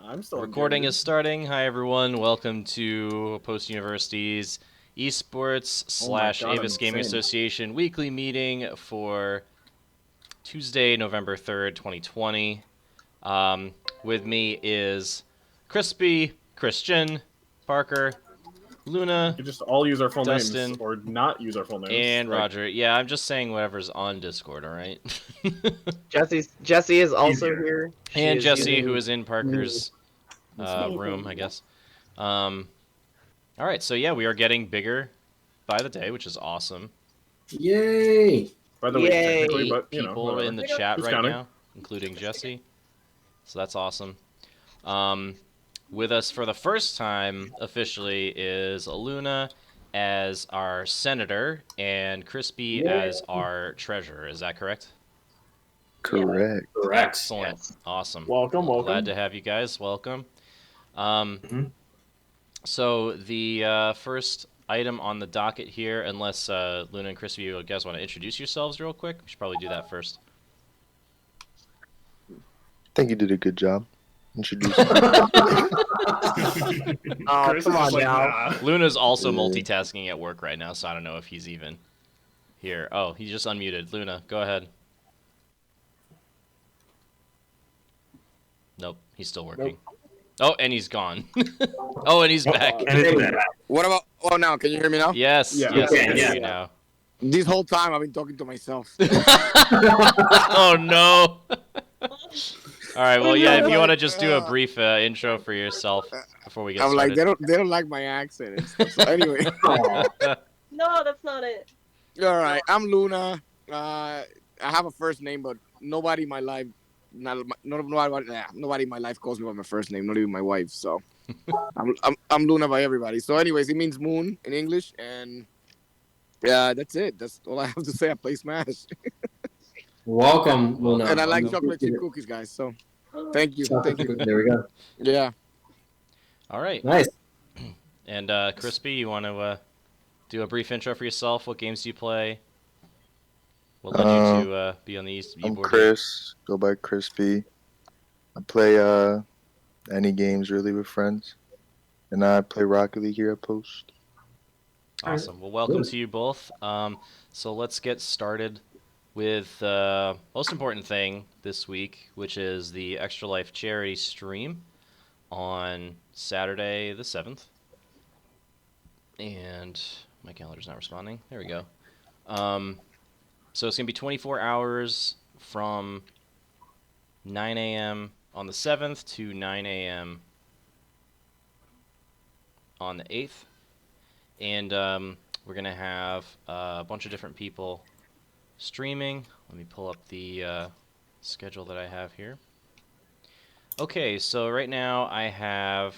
I'm still Recording is starting. Hi, everyone. Welcome to Post University's Esports / Avis Gaming Association weekly meeting for Tuesday, November 3rd, 2020. With me is Crispy, Christian, Parker, Luna. You just all use our full Dustin, names or not use our full names. And Roger. Yeah, I'm just saying whatever's on Discord, all right? Jessie is also here. And Jessie, who is in Parker's room, I guess. All right, so yeah, we are getting bigger by the day, which is awesome. Yay! By the way, technically, but you people know, in the chat Who's right counting? now, including Jessie. So that's awesome. With us for the first time officially is Luna as our senator and Crispy as our treasurer. Is that correct? Correct. Excellent. Yes. Awesome. Welcome. Glad to have you guys. Welcome. So the first item on the docket here, unless Luna and Crispy, you guys want to introduce yourselves real quick? We should probably do that first. I think you did a good job introducing. Oh, come on now. Nah. Luna's also multitasking at work right now, so I don't know if he's even here. Oh, he just unmuted. Luna, go ahead. Nope, he's still working. Nope. Oh, and he's gone. Oh, and he's back. What about? Oh, now can you hear me now? Yes. Yeah. Yes, Okay, I can hear you now. This whole time I've been talking to myself. Oh no. All right. Well, yeah. If you want to just do a brief intro for yourself before we get started. I'm like, they don't like my accent. So anyway. No, that's not it. All right. I'm Luna. I have a first name, but nobody in my life. Nobody in my life calls me by my first name, not even my wife. So I'm Luna by everybody. So, anyways, it means moon in English, and yeah, that's it. That's all I have to say. I play Smash. Welcome, Luna. And I like chocolate chip cookies, guys. So, thank you. Thank you. There we go. Yeah. All right. Nice. And Crispy, you want to do a brief intro for yourself? What games do you play? What led you to be on the I'm e-board? Chris. Go by Crispy. I play any games really with friends, and I play Rocket League here at Post. Awesome. Well, welcome to you both. So let's get started with the most important thing this week, which is the Extra Life charity stream on Saturday the 7th. And my calendar's not responding. There we go. So it's going to be 24 hours from 9 a.m. on the 7th to 9 a.m. on the 8th. And we're going to have a bunch of different people streaming. Let me pull up the schedule that I have here. Okay, so right now I have,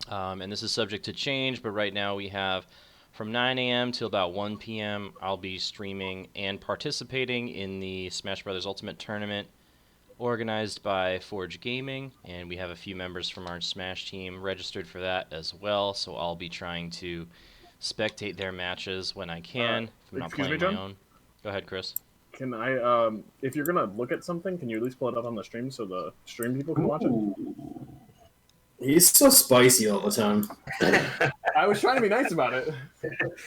and this is subject to change, but right now we have from 9 a.m. till about 1 p.m. I'll be streaming and participating in the Smash Brothers Ultimate Tournament organized by Forge Gaming, and we have a few members from our Smash team registered for that as well, so I'll be trying to spectate their matches when I can, if I'm not playing my own. Go ahead, Chris. Can I, if you're gonna look at something, can you at least pull it up on the stream so the stream people can watch it? He's so spicy all the time. I was trying to be nice about it.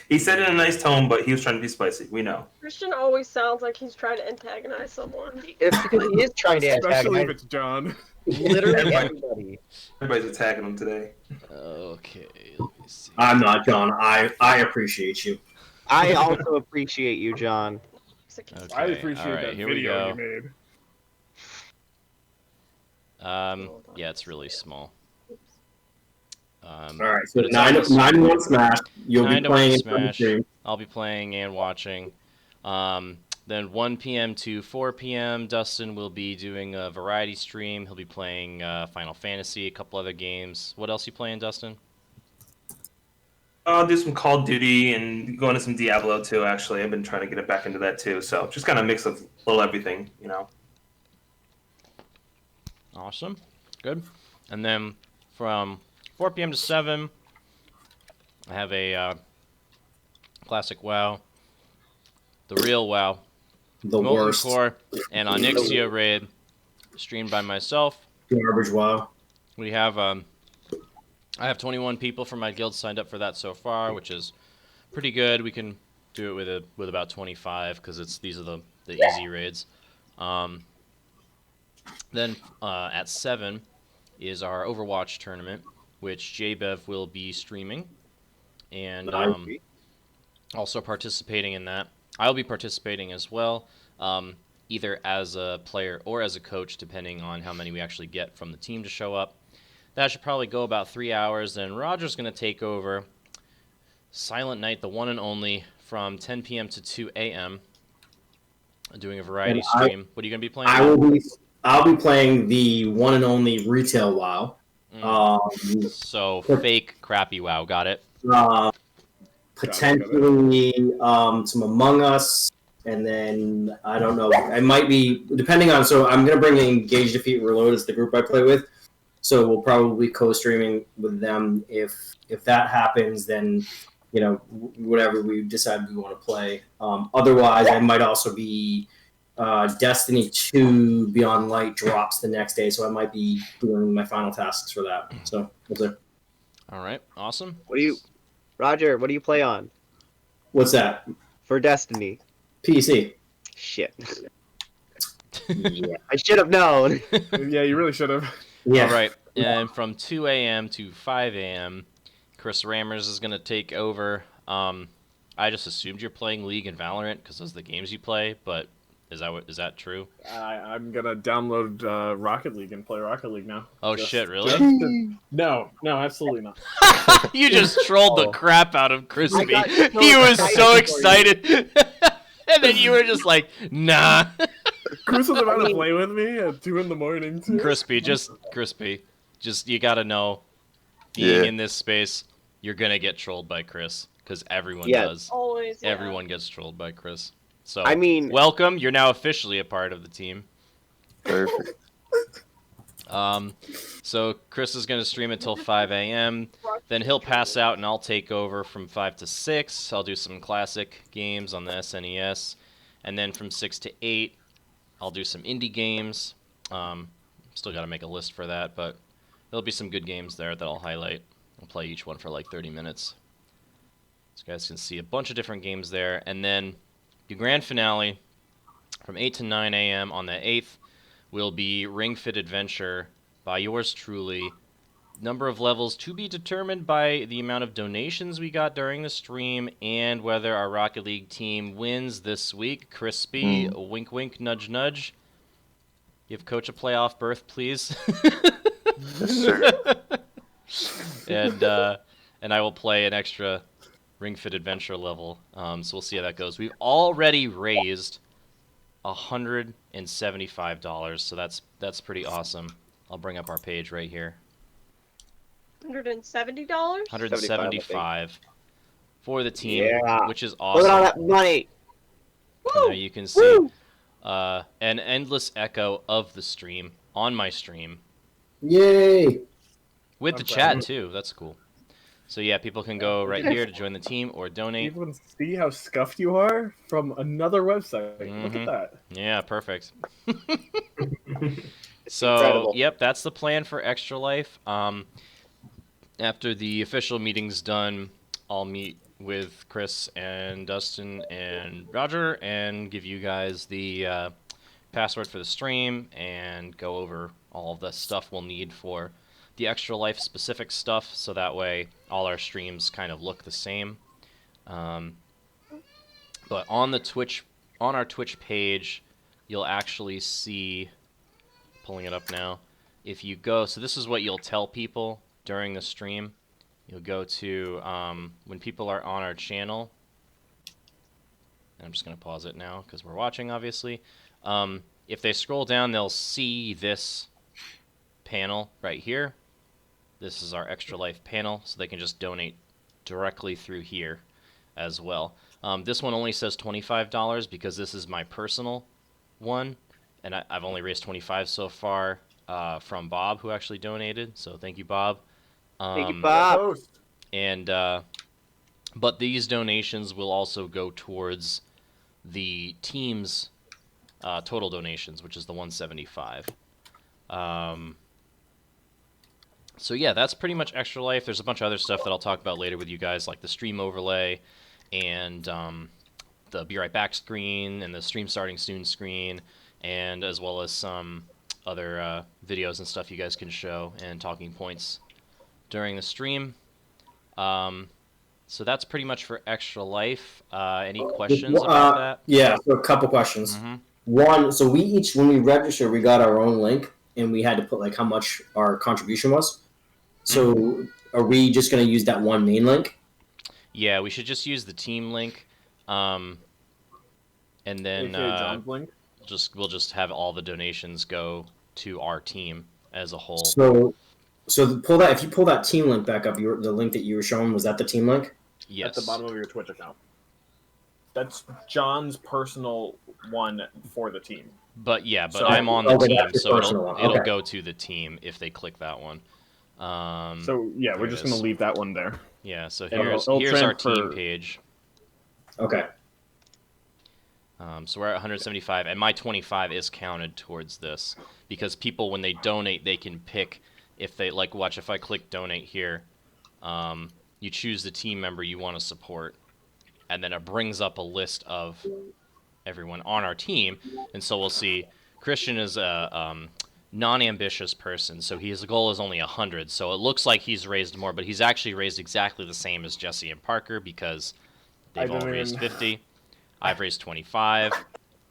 He said it in a nice tone, but he was trying to be spicy. We know. Christian always sounds like he's trying to antagonize someone. It's because he is trying to Especially if antagonize it's John. literally everybody. Everybody's attacking him today. Okay, let me see. I'm not John. I appreciate you. I also appreciate you, John. Okay, I appreciate all right, that here we video go. you made. Yeah, it's really small. All right, so but it's 9 to 1 Smash. You'll be 9 to 1 playing in Smash. stream. I'll be playing and watching. Then 1 p.m. to 4 p.m., Dustin will be doing a variety stream. He'll be playing Final Fantasy, a couple other games. What else you playing, Dustin? I'll do some Call of Duty and go into some Diablo too, actually. I've been trying to get it back into that too. So just kind of mix of a little everything, you know. Awesome. Good. And then from 4 p.m. to 7, I have a classic WoW. The real WoW. The Molten worst. Core and Onyxia Raid, streamed by myself Garbage. Wow. We have I have 21 people from my guild signed up for that so far, which is pretty good. We can do it with about 25 because these are the easy raids. Then at 7 is our Overwatch tournament, which JBev will be streaming and also participating in that. I'll be participating as well, either as a player or as a coach, depending on how many we actually get from the team to show up. That should probably go about 3 hours. Then Roger's going to take over Silent Night, the one and only, from 10 p.m. to 2 a.m. doing a variety stream. What are you going to be playing? I'll be playing the one and only retail WoW. So fake crappy WoW. Got it. Potentially some Among Us, and then I don't know. I might be depending on. So I'm gonna bring Engage, Defeat, Reload as the group I play with. So we'll probably co-streaming with them. If that happens, then whatever we decide we want to play. Otherwise, I might also be Destiny 2 Beyond Light drops the next day, so I might be doing my final tasks for that. So that's it. All right, awesome. Roger, what do you play on? What's that? For Destiny. PC. Shit. Yeah. I should have known. Yeah, you really should have. Yeah. All right, and from 2 a.m. to 5 a.m., Chris Ramirez is going to take over. I just assumed you're playing League and Valorant because those are the games you play, but is that true? I'm gonna download Rocket League and play Rocket League now. Oh shit, really? No, absolutely not. You just trolled the crap out of Crispy. I got so He was so excited excited. And then you were just like, nah. Chris was about to play with me at 2 in the morning too. Crispy, you gotta know, being in this space, you're gonna get trolled by Chris, because everyone does. Always. Yeah. Everyone gets trolled by Chris. So, welcome. You're now officially a part of the team. Perfect. So Chris is going to stream until 5 a.m. Then he'll pass out, and I'll take over from 5 to 6. I'll do some classic games on the SNES. And then from 6 to 8, I'll do some indie games. Still got to make a list for that, but there'll be some good games there that I'll highlight. I'll play each one for like 30 minutes. So you guys can see a bunch of different games there. And then the grand finale from 8 to 9 a.m. on the 8th will be Ring Fit Adventure by yours truly. Number of levels to be determined by the amount of donations we got during the stream and whether our Rocket League team wins this week. Crispy, wink wink, nudge nudge. Give Coach a playoff berth, please. Yes, sir. And I will play an extra Ring Fit Adventure level. So we'll see how that goes. We've already raised $175, so that's pretty awesome. I'll bring up our page right here. $170? $175 for the team, which is awesome. Look at all that money. Now you can see an endless echo of the stream on my stream. Yay! With the chat too. That's cool. So yeah, people can go right here to join the team or donate. People can see how scuffed you are from another website. Look at that. Yeah, perfect. So, incredible. Yep, that's the plan for Extra Life. After the official meeting's done, I'll meet with Chris and Dustin and Roger and give you guys the password for the stream and go over all of the stuff we'll need for the Extra Life specific stuff, so that way all our streams kind of look the same. But on our Twitch page, you'll actually see, pulling it up now, if you go, so this is what you'll tell people during the stream. You'll go to, when people are on our channel, and I'm just going to pause it now because we're watching, obviously. If they scroll down, they'll see this panel right here. This is our Extra Life panel, so they can just donate directly through here as well. This one only says $25 because this is my personal one, and I've only raised $25 so far from Bob, who actually donated. So thank you, Bob. Thank you, Bob. And but these donations will also go towards the team's total donations, which is the $175. So yeah, that's pretty much Extra Life. There's a bunch of other stuff that I'll talk about later with you guys, like the stream overlay and the Be Right Back screen and the stream starting soon screen, and as well as some other videos and stuff you guys can show and talking points during the stream. So that's pretty much for Extra Life. Any questions about that? Yeah, so a couple questions. Mm-hmm. One, so we each, when we registered, we got our own link, and we had to put like how much our contribution was. So are we just going to use that one main link? Yeah, we should just use the team link, and then John's link. we'll just have all the donations go to our team as a whole. So pull that. If you pull that team link back up, the link that you were showing, was that the team link? Yes. At the bottom of your Twitch account. That's John's personal one for the team. But yeah, So- I'm on the Okay, team, that's your so personal one. it'll Okay. go to the team if they click that one. So yeah, we're there just it is. gonna leave that one there. Yeah, so It'll- here's it'll our team transfer- page. Okay. So we're at 175, and my 25 is counted towards this because people, when they donate, they can pick if they like. Watch, if I click donate here, you choose the team member you want to support, and then it brings up a list of everyone on our team, and so we'll see. Christian is a non-ambitious person, so his goal is only 100. So it looks like he's raised more, but he's actually raised exactly the same as Jessie and Parker because they've all raised 50. I've raised 25,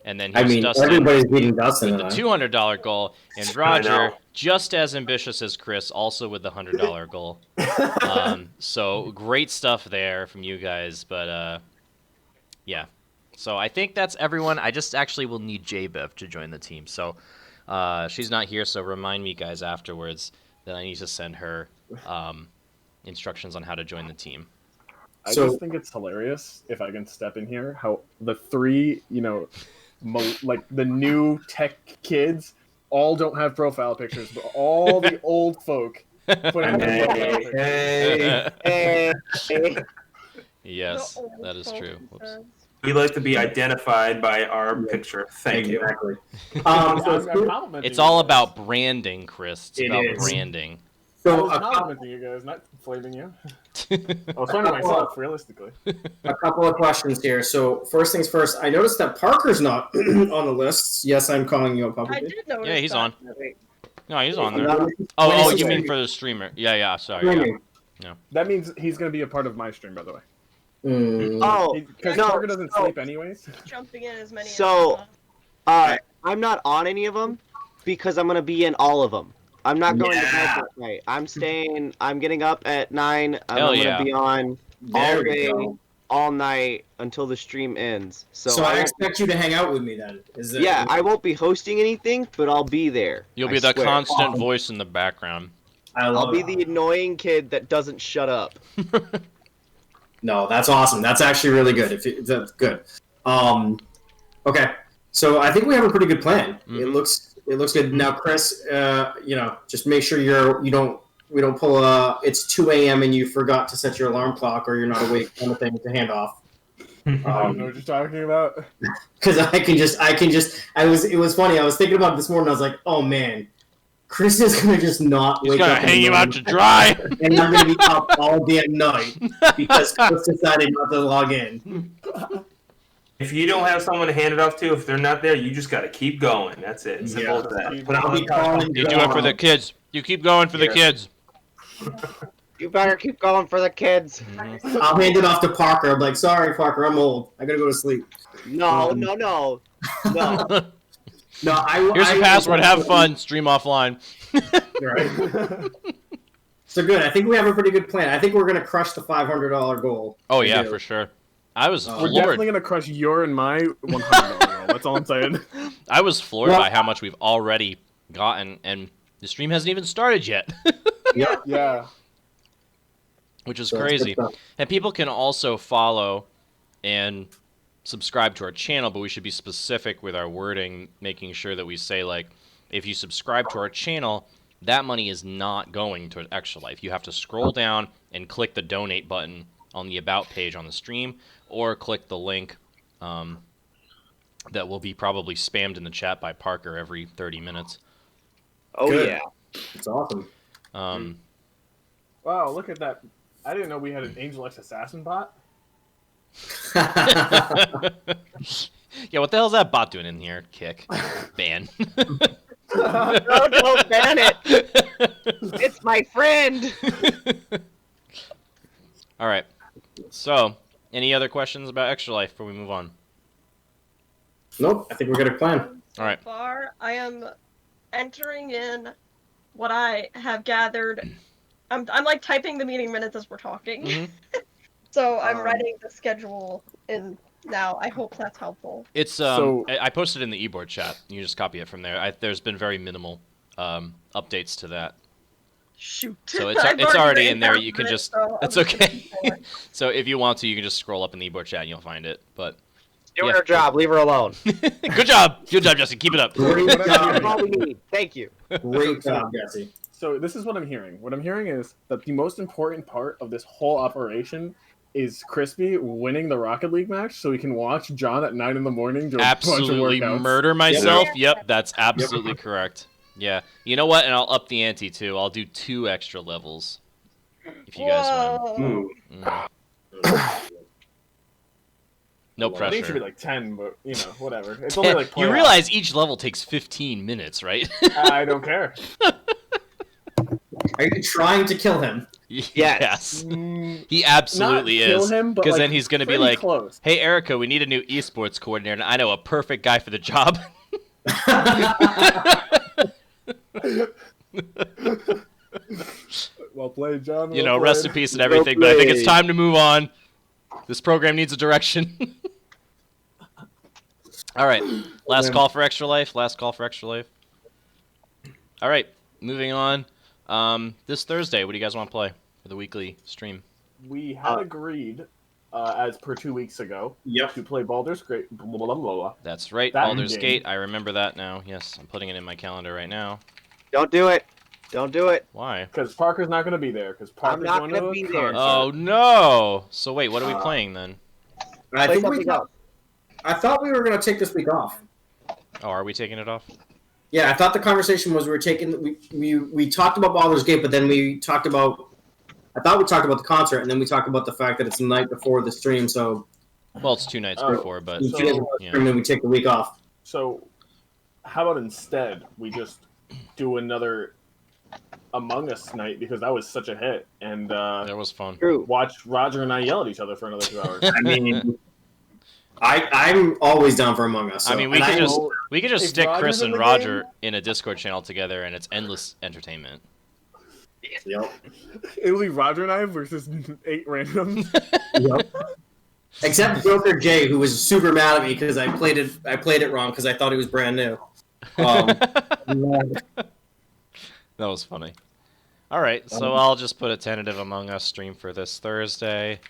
and then here's Dustin everybody's beating Dustin. with the $200 goal, and Roger, know. just as ambitious as Chris, also with the $100 goal. So great stuff there from you guys, but yeah. So I think that's everyone. I just actually will need J-Bev to join the team. So she's not here, so remind me, guys, afterwards that I need to send her instructions on how to join the team. I So- just think it's hilarious, if I can step in here, how the three, like the new tech kids all don't have profile pictures, but all the old folk put in their profile pictures. Hey. Yes, The old that is folk, true. he Whoops. says. We like to be identified by our picture. Thank you. Exactly. I'm So, complimenting It's you all guys. about branding, Chris. It's It about is. branding. I so was a, cou- complimenting you guys, not flaming you. I was flaming myself, realistically. a couple of questions here. So first things first, I noticed that Parker's not on the list. Yes, I'm calling you a I public. did notice Yeah, he's that. on. Wait, No, he's on there. When Oh, is you he mean for the streamer? Yeah. Sorry. Yeah. That means he's going to be a part of my stream, by the way. Oh, Because no, Parker doesn't so- sleep anyways. jumping in as many So- as I'm not on any of them because I'm gonna be in all of them. I'm not going to bed Yeah. that night. I'm getting up at 9. Hell I'm yeah. gonna be on There all we day, go. all night until the stream ends. So, So I I won't- expect you to hang out with me then. Is it? yeah, I won't be hosting anything, but I'll be there. You'll I be the swear. constant voice in the background. I I'll love be it. the annoying kid that doesn't shut up. No, that's awesome. That's actually really good. That's good. Okay, so I think we have a pretty good plan. Mhm. It looks good. Now, Chris, just make sure we don't pull it's 2 a.m. and you forgot to set your alarm clock or you're not awake kind of thing to hand off. I don't know what you're talking about. Because it was funny. I was thinking about it this morning. I was like, oh man, Chris is gonna just not He's wake gonna up in hang the you out morning, to dry. and I'm gonna be up all damn night because Chris decided not to log in. If you don't have someone to hand it off to, if they're not there, you just got to keep going. That's it. Simple as that. Put it I'll be on. calling You do it for the kids. You keep going for the kids. You better keep going for the kids. I'll hand it off to Parker. I'm like, sorry, Parker, I'm old. I gotta go to sleep. No. No, I. Here's I- your password. Have fun. Stream offline. Right. So good. I think we have a pretty good plan. I think we're gonna crush the $500 goal. Oh We yeah, do. for sure. I was We're floored. definitely going to crush your and my $100 goal. That's all I'm saying. I was floored Well- by how much we've already gotten, and the stream hasn't even started yet, Yeah. which is So that's crazy. good stuff. And people can also follow and subscribe to our channel, but we should be specific with our wording, making sure that we say, like, if you subscribe to our channel, that money is not going to Extra Life. You have to scroll down and click the donate button on the About page on the stream, or click the link that will be probably spammed in the chat by Parker every 30 minutes. Oh Good. yeah. It's awesome. Wow, look at that. I didn't know we had an Angel X Assassin bot. Yeah, what the hell's that bot doing in here? Kick. Ban. No, don't ban it. It's my friend. All right. So, any other questions about Extra Life before we move on? Nope, I think we're gonna plan. All right. So far, I am entering in what I have gathered. I'm like typing the meeting minutes as we're talking. Mhm. So I'm writing the schedule in now. I hope that's helpful. It's So- I posted in the e-board chat. You just copy it from there. There's been very minimal updates to that. Shoot. So it's I've already written in there. down You can it, just so I'm that's just gonna okay. keep going. So if you want to, you can just scroll up in the e-board chat and you'll find it. But Doing Yeah. her job. Leave her alone. good job, Justin. Keep it up. Great That's job. all we need. Thank you. Great job, Jesse. So this is what I'm hearing. What I'm hearing is that the most important part of this whole operation is Crispy winning the Rocket League match, so we can watch John at 9 in the morning do a Absolutely bunch of workouts. murder myself. Yep, that's absolutely correct. Yeah. You know what? And I'll up the ante too. I'll do 2 extra levels if you guys Whoa. win. No I think it should be pressure. like 10, but whatever. It's only like You playoffs. realize each level takes 15 minutes, right? I don't care. Are you trying to kill him? Yes. Mm, He absolutely not kill is. him, but Because like, then he's going to be pretty like, close. hey, Erica, we need a new esports coordinator, and I know a perfect guy for the job. Well played, John. You well know, rest in played. peace and everything, but I think it's played. time to move on. This program needs a direction. All right. Last call for Extra Life. Last call for Extra Life. All right. Moving on. This Thursday, what do you guys want to play for the weekly stream? We had agreed, as per 2 weeks ago, Yep. to play Baldur's Gate. Blah, blah, blah, blah, blah. That's right. That Baldur's game. Gate. I remember that now. Yes, I'm putting it in my calendar right now. Don't do it. Don't do it. Why? Because Parker's not going to be there. Because Parker's not going gonna to a be there. concert. Oh, no. So wait, what are we playing then? I Play think something else. I thought we were gonna take this week off. Oh, are we taking it off? Yeah, I thought the conversation was we talked about Baldur's Gate, but then we talked about. I thought we talked about the concert, and then we talked about the fact that it's the night before the stream. So Well, it's 2 nights Oh, before, but if you guys want to yeah. stream, then we take the week off. So, how about instead we just do another Among Us night, because that was such a hit, and that was fun. True. watch Roger and I yell at each other for another 2 hours. I mean, I'm always down for Among Us. So, I mean, we and could just know if stick Roger's Chris in and the Roger game- in a Discord channel together, and it's endless entertainment. Yep. It will be Roger and I versus 8 random. Yep. Except Joker J, who was super mad at me because I played it wrong because I thought it was brand new. That was funny. All right, so I'll just put a tentative Among Us stream for this Thursday.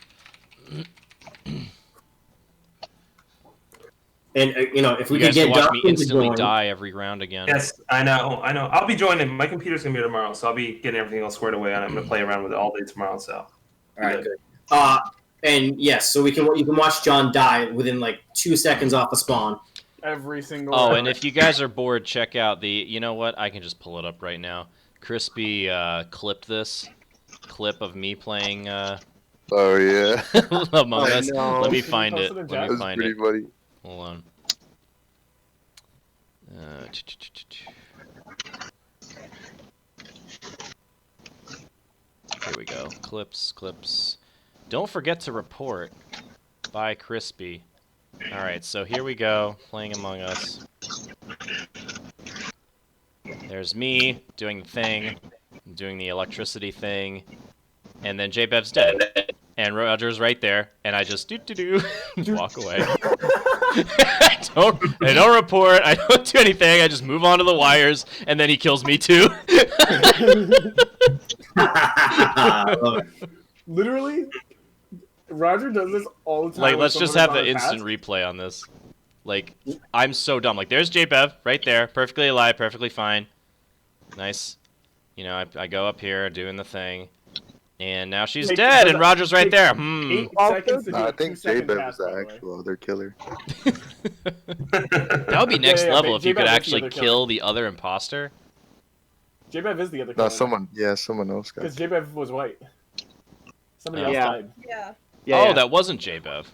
And if we You could guys get can watch me Dustin to instantly join. die every round again. Yes, I know. I'll be joining. My computer's gonna be here tomorrow, so I'll be getting everything all squared away, and I'm gonna play around with it all day tomorrow. So, All right, good. And yes, so you can watch John die within like 2 seconds off the spawn. Every single. Oh, round. and if you guys are bored, check out the. You know what? I can just pull it up right now. Crispy clipped this clip of me playing Oh yeah, Among Oh, Us. no. Let me Can you find post it. it in Let me chat? that's find pretty it. funny. Hold on. Here we go. Clips. Don't forget to report by Crispy. Alright, so here we go. Playing Among Us. There's me doing the thing, doing the electricity thing, and then J-Bev's dead. And Roger's right there, and I just walk away. I don't report, I don't do anything, I just move on to the wires, and then he kills me too. I love it. Literally, Roger does this all the time. Like, when let's just someone have is the on a instant task. replay on this. Like, I'm so dumb. Like, there's J-Bev, right there, perfectly alive, perfectly fine. Nice. You know, I go up here, doing the thing. And now she's Take- dead, does and it Roger's right take there. 8 Oh, seconds to do Nah, a I think 2-second J-Bev task, is the by the way. actual other killer. That would be next yeah, level but if you J-Bev could is the actually other kill killer. the other imposter. J-Bev is the other No, killer. someone else got Because J-Bev was white. Somebody else Yeah. died. Yeah. Yeah, That wasn't J-Bev.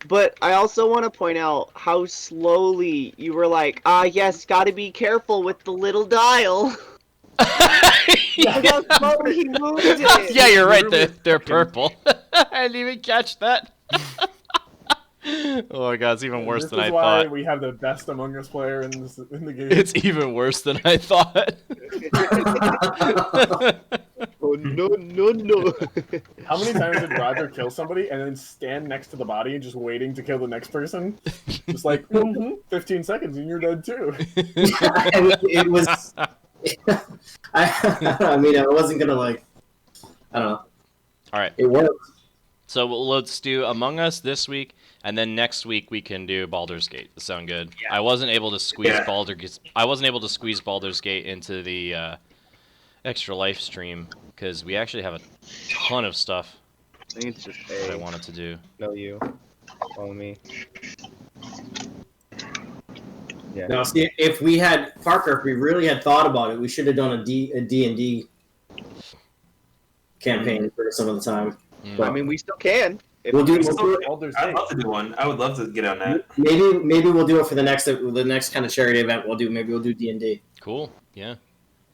But I also want to point out how slowly you were like, yes, gotta be careful with the little dial. yeah. How slowly he moved it. Yeah, you're right. Literally They're fucking- purple. I didn't even catch that. Oh my god, it's even worse This than is I why thought. we have the best Among Us player in the game. It's even worse than I thought. Oh, no. How many times did Roger kill somebody and then stand next to the body and just waiting to kill the next person? Just like, 15 seconds and you're dead too. It was. I mean, I wasn't gonna like. I don't know. All right. It worked. So let's do Among Us this week, and then next week we can do Baldur's Gate. Does that sound good? Yeah. I wasn't able to squeeze Yeah. Baldur's Gate into the extra live stream because we actually have a ton of stuff I think it's just that I wanted to do. know you. Follow me. Yeah. Now, see, if we had Parker, if we really had thought about it, we should have done a D&D campaign for some of the time. I mean, we still can. If We'll do Baldur's I'd Gate. love to do one. I would love to get on that. maybe we'll do it for the next kind of charity event. We'll do D&D. Cool. Yeah.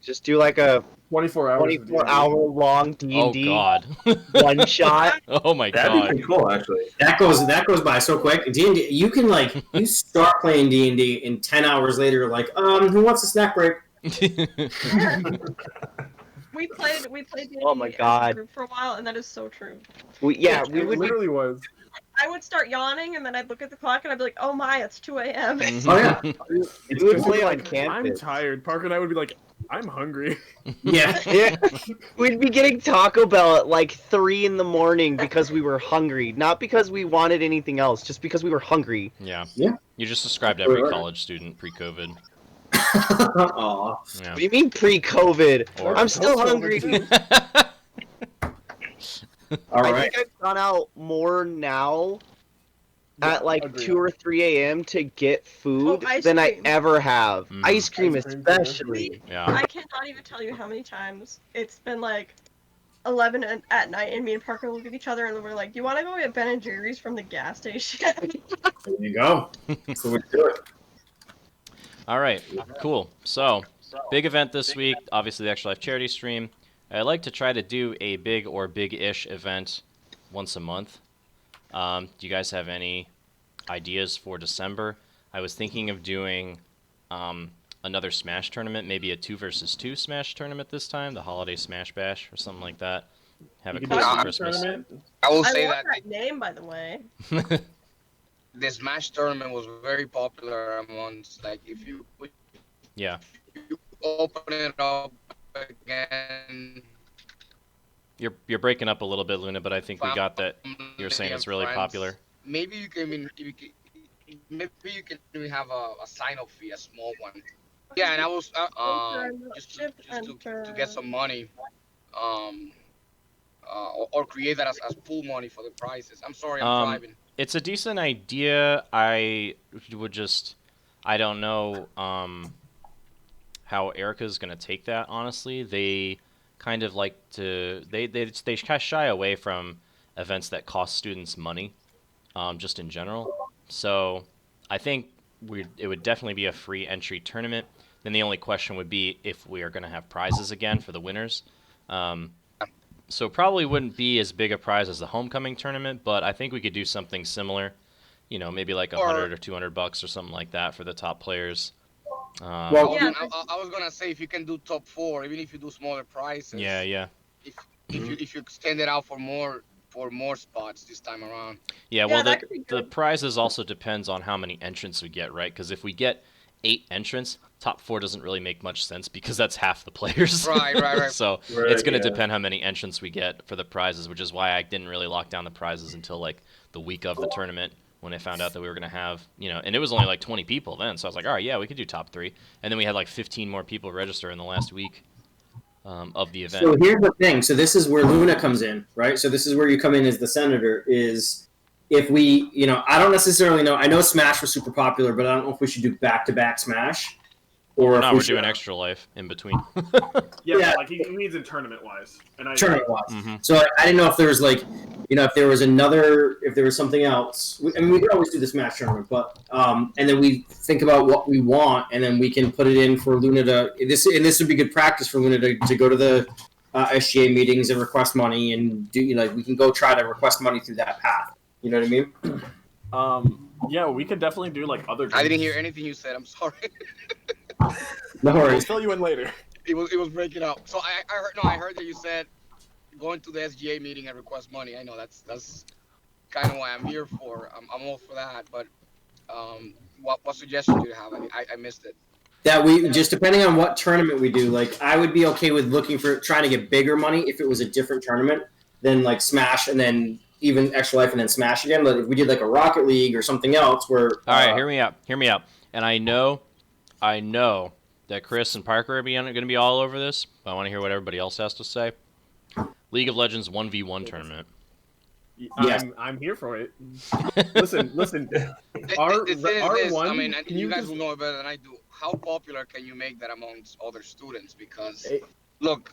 just do like a 24 hours. of D&D. 24-hour-long Oh D&D god. one shot. Oh my That'd be god. pretty cool, actually. That goes by so quick. D&D, you can you start playing D&D and 10 hours later, you're like, who wants a snack break? We played D&D Oh my as a God. group for a while, and that is so true. We It would literally was. I would start yawning, and then I'd look at the clock, and I'd be like, "Oh my, it's 2 a.m." Oh yeah, we would play on I'm campus. tired. Parker and I would be like, I'm hungry. yeah. Yeah, we'd be getting Taco Bell at like 3 in the morning because we were hungry, not because we wanted anything else, just because we were hungry. Yeah. Yeah. You just described every college student pre-COVID. Aw. Yeah. What do you mean pre-COVID? Or- I'm still hungry. All I right. think I've gone out more now at like agreed. 2 or 3 a.m. to get food Oh, ice than I cream. ever have. Mhm. Ice cream Ice cream, especially. Yeah. I cannot even tell you how many times it's been like 11 at night, and me and Parker look at each other, and we're like, "You want to go get Ben and Jerry's from the gas station?" There you go. That's what we do it. All right, cool. So, big event this week. Obviously, the Extra Life charity stream. I like to try to do a big or big-ish event once a month. Do you guys have any ideas for December? I was thinking of doing another Smash tournament, maybe a 2 versus 2 Smash tournament this time, the Holiday Smash Bash or something like that. Have it You close could do to a Christmas. tournament. I will I say love that that name, by the way. the Smash tournament was very popular amongst, like, if you Yeah. open it up again. You're breaking up a little bit, Luna, but I think we got that. You're saying it's really friends, popular. Maybe you can, maybe you can have a sign-up fee, a small one. Yeah, and I was just to get some money, or create that as pool money for the prizes. I'm sorry, I'm driving. It's a decent idea. I don't know how Erica's gonna take that. Honestly, they kind of like to they kind of shy away from events that cost students money, just in general. So I think it would definitely be a free entry tournament. Then the only question would be if we are going to have prizes again for the winners. So probably wouldn't be as big a prize as the homecoming tournament, but I think we could do something similar. You know, maybe like $100 or $200 or something like that for the top players. Well, Yeah. I was gonna say, if you can do top 4, even if you do smaller prizes. yeah. If you extend it out for more spots this time around. Yeah, well, that could be the good. prizes also depends on how many entrants we get, right? Because if we get 8 entrants, top 4 doesn't really make much sense because that's half the players. Right. So Right, it's going to yeah. depend how many entrants we get for the prizes, which is why I didn't really lock down the prizes until like the week of the tournament when I found out that we were going to have, and it was only like 20 people then. So I was like, all right, yeah, we could do top 3. And then we had like 15 more people register in the last week of the event. So here's the thing. So this is where Luna comes in, right? So this is where you come in as the senator. Is if we, I don't necessarily know. I know Smash was super popular, but I don't know if we should do back-to-back Smash. or if No, we we're should- doing extra life in between. Yeah, like he means in tournament wise. And tournament-wise. Mm-hmm. So I didn't know if there was like, if there was something else. I mean, we could always do this match tournament, but and then we think about what we want, and then we can put it in for Luna to this would be good practice for Luna to go to the SGA meetings and request money and do we can go try to request money through that path. You know what I mean? Yeah, we could definitely do like other. I didn't hear anything you said. I'm sorry. No We'll worries. fill you in later. It was breaking up. So I heard that you said going to the SGA meeting and request money. I know that's kind of why I'm here for. I'm all for that. But what suggestion do you have? I missed it. That we just depending on what tournament we do, like I would be okay with looking for trying to get bigger money if it was a different tournament than like Smash and then even Extra Life and then Smash again. But if we did like a Rocket League or something else where All right, hear me out. And I know that Chris and Parker are going to be all over this, but I want to hear what everybody else has to say. League of Legends 1v1 tournament. Yes. I'm here for it. Listen. The thing is this, R1, I mean, can you guys just- will know it better than I do. How popular can you make that amongst other students? Because Hey. look,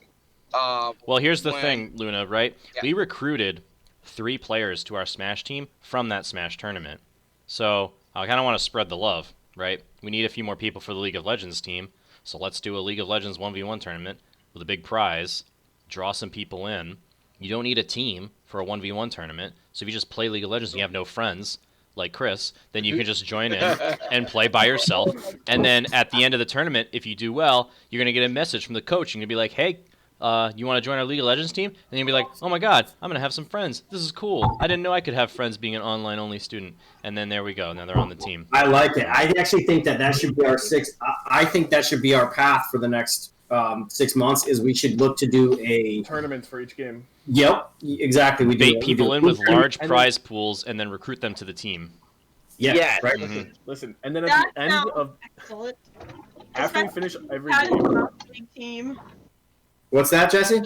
Well, here's the when- thing, Luna, right? Yeah. We recruited 3 players to our Smash team from that Smash tournament. So I kind of want to spread the love, right? We need a few more people for the League of Legends team. So let's do a League of Legends 1v1 tournament with a big prize, draw some people in. You don't need a team for a 1v1 tournament. So if you just play League of Legends and you have no friends, like Chris, then you can just join in and play by yourself. And then at the end of the tournament, if you do well, you're going to get a message from the coach. You're going to be like, hey, you want to join our League of Legends team? And you'll be like, oh my god, I'm going to have some friends. This is cool. I didn't know I could have friends being an online-only student. And then there we go. Now they're on the team. I like it. I actually think that should be our I think that should be our path for the next 6 months. Is we should look to do a tournaments for each game. Yep, exactly. We Bait do people in with large and then- prize pools and then recruit them to the team. Yeah, right. Mhm. Listen, and then at That the end sounds of excellent. after we finish every Especially game, the Rocket League team. What's that, Jesse?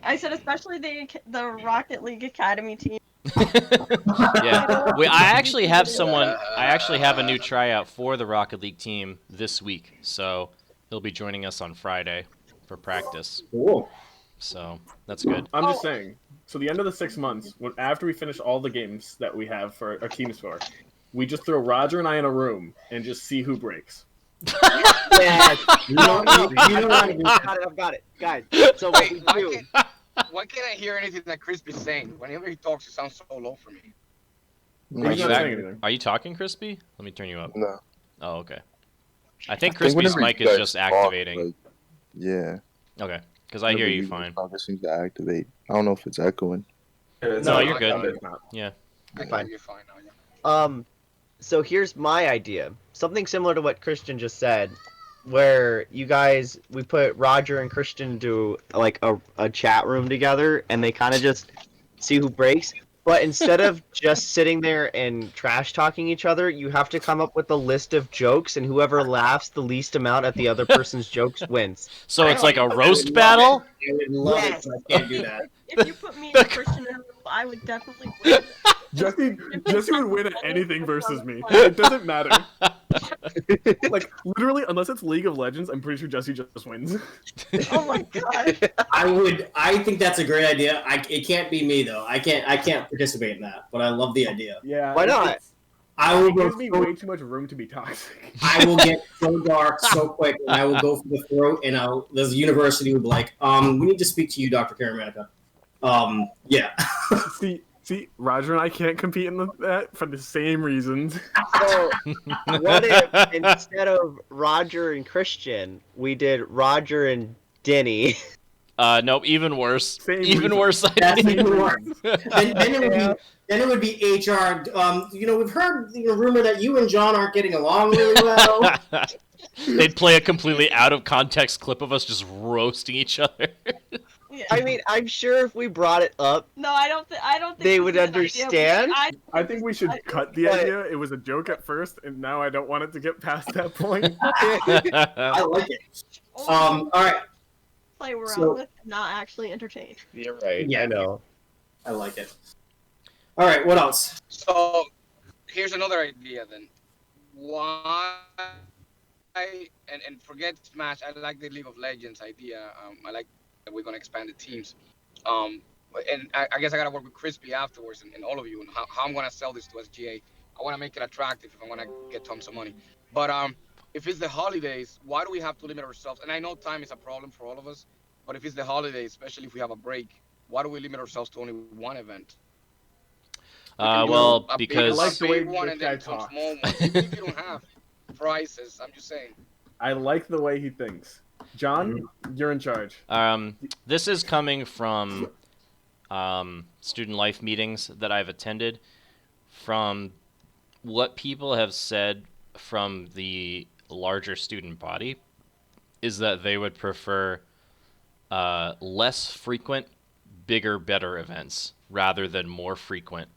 I said especially the Rocket League Academy team. Yeah. I actually have a new tryout for the Rocket League team this week. So he'll be joining us on Friday for practice. Cool. So that's good. I'm just saying. So the end of the 6 months, after we finish all the games that we have for our teams for, we just throw Roger and I in a room and just see who breaks. Yeah. No, I've got it, guys. So what we Wait, do? why can't I hear anything that Crispy's saying? Whenever he talks, it sounds so low for me. He's Are you, not saying anything. are you talking, Crispy? Let me turn you up. No. Oh, okay. I think I think Crispy's whenever mic you is guys just talk, activating. like, yeah. Okay, because I hear Whenever you guys fine. talk, it seems to activate. I don't know if it's echoing. No, you're good. It's not. Yeah. I Fine. know you're fine now. Yeah. So here's my idea. Something similar to what Christian just said, where we put Roger and Christian into like a chat room together, and they kind of just see who breaks. But instead of just sitting there and trash talking each other, you have to come up with a list of jokes, and whoever laughs the least amount at the other person's jokes wins. So it's like a I would roast love battle? I would love Yes. it, but I can't do that. If you put me and Christian in a room, I would definitely win. Jesse would win at anything versus me. It doesn't matter. Like literally, unless it's League of Legends, I'm pretty sure Jesse just wins. Oh my god. I think that's a great idea. It can't be me though. I can't participate in that. But I love the idea. Yeah. Why not? I will It go. gives me way too much room to be toxic. I will get so dark so quick, and I will go for the throat. And the university will be like, "We need to speak to you, Dr. Caramanica." Yeah. See, Roger and I can't compete in that for the same reasons. So what if instead of Roger and Christian, we did Roger and Denny? Nope, even worse. Same Even reason. worse That's idea. even worse. Then it would be HR. We've heard the rumor that you and John aren't getting along really well. They'd play a completely out of context clip of us just roasting each other. Yeah. I mean, I'm sure if we brought it up, No, I don't think They this would is a good idea. understand? I think we should cut the idea. It was a joke at first, and now I don't want it to get past that point. I like it. All right. Play around So- with, not actually entertain. you're right. Yeah. I know. I like it. All right. What else? So here's another idea then. Why and forget Smash. I like the League of Legends idea. I like that we're gonna expand the teams. And I guess I gotta work with Crispy afterwards and all of you and how I'm gonna sell this to SGA. I want to make it attractive if I want to get tons of money. But if it's the holidays, why do we have to limit ourselves? And I know time is a problem for all of us, but if it's the holidays, especially if we have a break, why do we limit ourselves to only one event? Well, I because like the way big one this and guy then some talks. small ones. Even if you don't have prices, I'm just saying. I like the way he thinks. John, you're in charge. this is coming from student life meetings that I've attended. From what people have said from the larger student body is that they would prefer less frequent, bigger, better events rather than more frequent,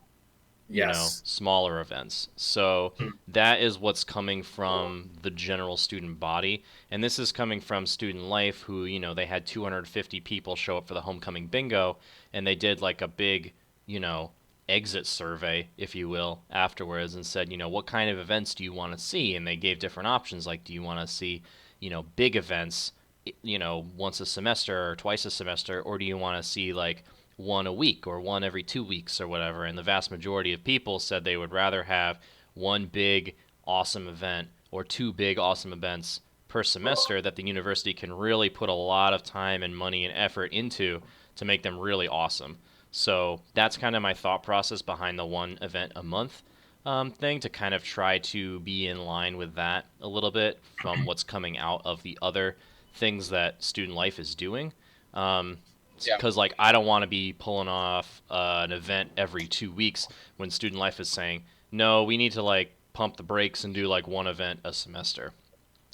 smaller events. So that is what's coming from the general student body. And this is coming from student life who, they had 250 people show up for the homecoming bingo, and they did like a big, exit survey, if you will, afterwards and said, what kind of events do you want to see? And they gave different options, like, do you want to see, big events, once a semester or twice a semester, or do you want to see like one a week or one every 2 weeks or whatever? And the vast majority of people said they would rather have one big awesome event or two big awesome events per semester that the university can really put a lot of time and money and effort into to make them really awesome. So that's kind of my thought process behind the one event a month thing, to kind of try to be in line with that a little bit from what's coming out of the other things that student life is doing. Because like I don't want to be pulling off an event every 2 weeks when student life is saying, no, we need to like pump the brakes and do like one event a semester.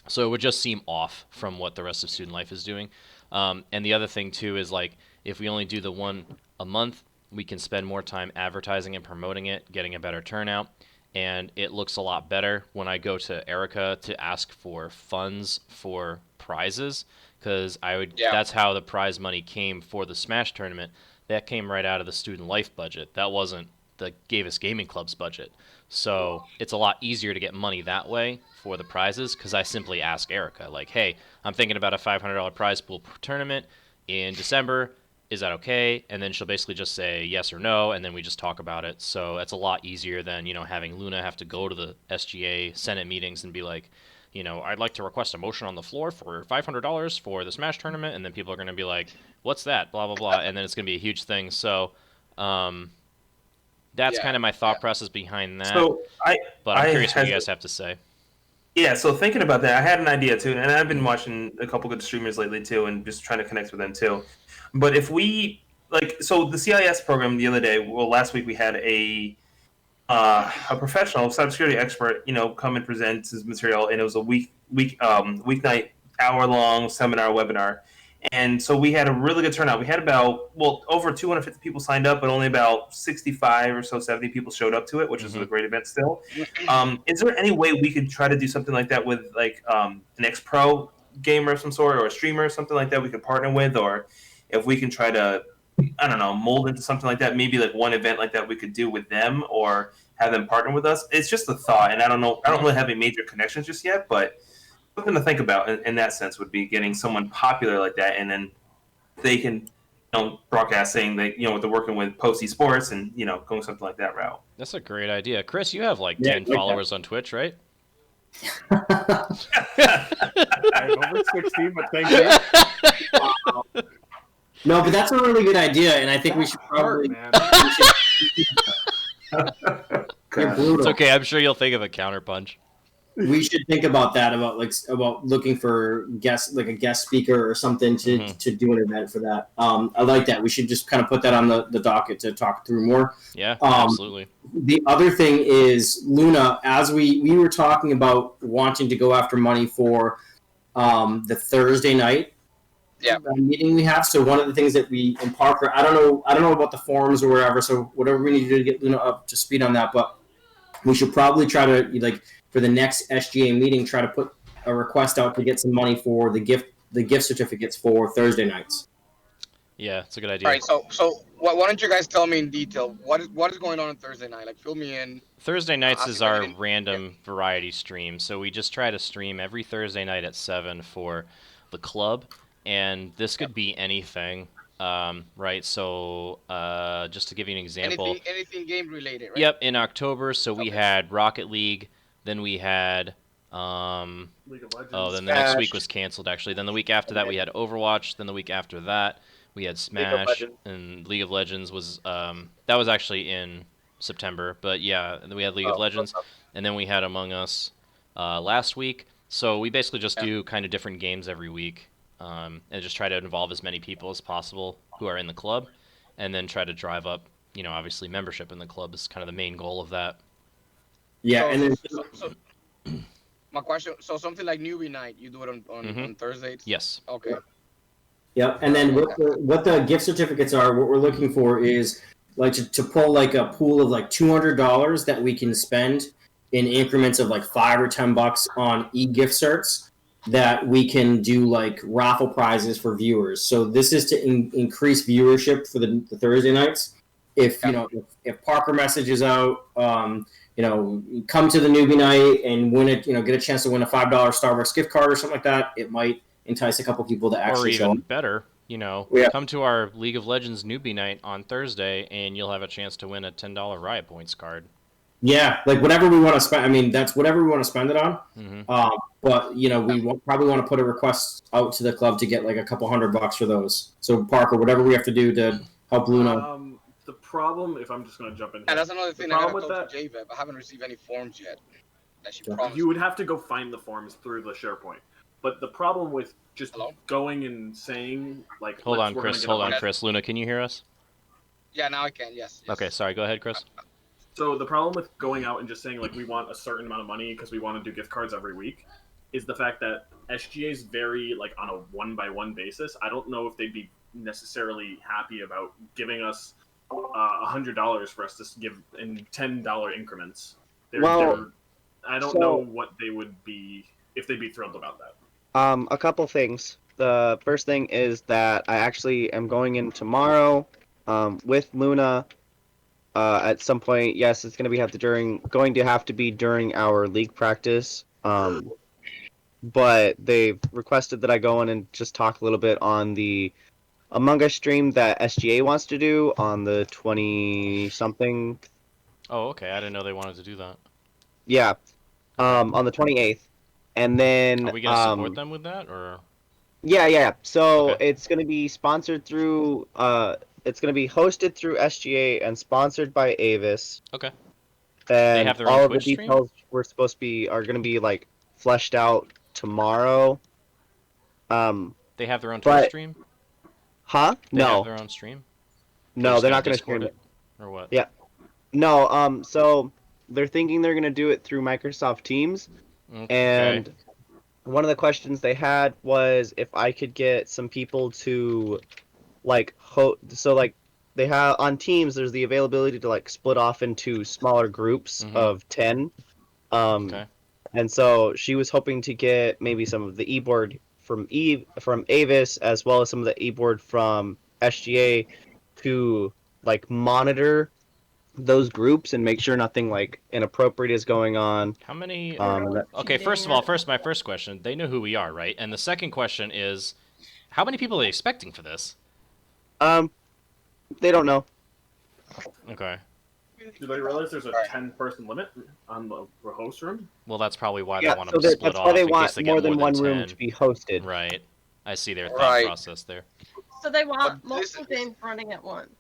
So it would just seem off from what the rest of student life is doing. And the other thing too is like if we only do the one a month, we can spend more time advertising and promoting it, getting a better turnout. And it looks a lot better when I go to Erica to ask for funds for prizes, because that's how the prize money came for the Smash tournament. That came right out of the student life budget. That wasn't the Avis Gaming Club's budget. So it's a lot easier to get money that way for the prizes, because I simply ask Erica, like, hey, I'm thinking about a $500 prize pool tournament in December. Is that okay? And then she'll basically just say yes or no, and then we just talk about it. So it's a lot easier than, having Luna have to go to the SGA Senate meetings and be like, I'd like to request a motion on the floor for $500 for the Smash tournament, and then people are going to be like, what's that? Blah, blah, blah, and then it's going to be a huge thing. So that's kind of my thought process behind that. So but I'm curious what you guys have to say. Yeah, so thinking about that, I had an idea too, and I've been watching a couple good streamers lately too, and just trying to connect with them too. But if we so the CIS program the other day, last week we had a professional cybersecurity expert, come and present his material, and it was a weeknight hour-long seminar webinar. And so we had a really good turnout. We had about, over 250 people signed up, but only about 65 or so, 70 people showed up to it, which is a great event still. Is there any way we could try to do something like that with like an ex-pro gamer of some sort, or a streamer or something like that we could partner with? Or if we can try to, I don't know, mold into something like that, maybe like one event like that we could do with them or have them partner with us. It's just a thought, and I don't know. I don't really have any major connections just yet, but something to think about in that sense would be getting someone popular like that, and then they can, broadcast saying that, they're working with Post Esports and, going something like that route. That's a great idea. Chris, you have like 10 followers on Twitch, right? I have over 60, but thank you. No, but that's a really good idea, and I think we should probably. It's okay. I'm sure you'll think of a counterpunch. We should think about that, about looking for a guest speaker or something to do an event for that. I like that. We should just kind of put that on the docket to talk through more. Yeah, absolutely. The other thing is, Luna, as we were talking about wanting to go after money for the Thursday night meeting we have. So one of the things that we in Parker, I don't know about the forums or wherever. So whatever we need to do to get Luna up to speed on that, but we should probably try to for the next SGA meeting, try to put a request out to get some money for the gift certificates for Thursday nights. Yeah, it's a good idea. All right, so why don't you guys tell me in detail what is going on Thursday night? Like, fill me in. Thursday nights I'll is see if I our can- random variety stream, so we just try to stream every Thursday night at 7 for the club, and this could be anything, right? So just to give you an example, Anything game related, right? yep, in October, so we Okay. had Rocket League, then we had, League of Legends. oh, then the next week Smash. was canceled, actually. Then the week after that, we had Overwatch, then the week after that, we had Smash, Legends. and League of Legends was, that was actually in September, but yeah, and then we had League of Legends, and then we had Among Us last week. So we basically just do kind of different games every week, and just try to involve as many people as possible who are in the club, and then try to drive up, obviously membership in the club is kind of the main goal of that. Yeah, and then So my question. So something like newbie night, you do it on Thursdays. Yes. Okay. Yep, and then what the gift certificates are, what we're looking for is like to pull like a pool of like $200 that we can spend in increments of like $5 or $10 on e-gift certs that we can do like raffle prizes for viewers. So this is to increase viewership for the Thursday nights. If if Parker messages out, come to the newbie night and win it, get a chance to win a $5 Starbucks gift card or something like that, it might entice a couple people to actually or show even up. better, Yeah. come to our League of Legends newbie night on Thursday, and you'll have a chance to win a $10 Riot Points card. Yeah, like whatever we want to spend. I mean, that's whatever we want to spend it on. But we probably want to put a request out to the club to get like a couple $100 for those. So Parker, whatever we have to do to help Luna. The problem, if I'm just going to jump in here, And that's another thing the I gotta problem with talk to JVEP. I haven't received any forms yet. That she Yeah. promised. you would have to go find the forms through the SharePoint. But the problem with just Hello? going and saying like, Hold on, we're gonna Chris. get Hold a on, bunch- Chris. Luna, can you hear us? Yeah, now I can. Yes. Okay, sorry. Go ahead, Chris. So the problem with going out and just saying like we want a certain amount of money because we want to do gift cards every week is the fact that SGA is very like on a one-by-one basis. I don't know if they'd be necessarily happy about giving us $100 for us to give in $10 increments. I don't know what they would be if they'd be thrilled about that. A couple things. The first thing is that I actually am going in tomorrow with Luna. At some point, yes, it's going to have to be during our league practice. But they've requested that I go in and just talk a little bit on the Among Us stream that SGA wants to do on the 20-something. Oh, okay. I didn't know they wanted to do that. Yeah, on the 28th. And then Are we gonna support them with that, or? Yeah. So Okay. it's going to be sponsored through it's going to be hosted through SGA and sponsored by Avis. Okay. And have their own all of the Twitch stream? details are going to be like fleshed out tomorrow. They have their own But- Twitch stream. Huh? They have No. their own stream. No, just they're gonna not going to Discord stream it. or what? Yeah. No, so they're thinking they're going to do it through Microsoft Teams. Okay. And one of the questions they had was if I could get some people to like they have on Teams there's the availability to like split off into smaller groups Mhm. of 10. Okay. And so she was hoping to get maybe some of the e-board from Avis as well as some of the e-board from SGA to like monitor those groups and make sure nothing like inappropriate is going on. How many? And Okay, first of all, my first question, they know who we are, right? And the second question is, how many people are they expecting for this? they don't know. Okay. Do they realize there's a 10-person limit on the host room? Well, that's probably why Yeah, they want so them to split that's off why they in case want they get more than one 10. room to be hosted. Right. I see their thought Right. process there. So they want But this multiple is- games running at once,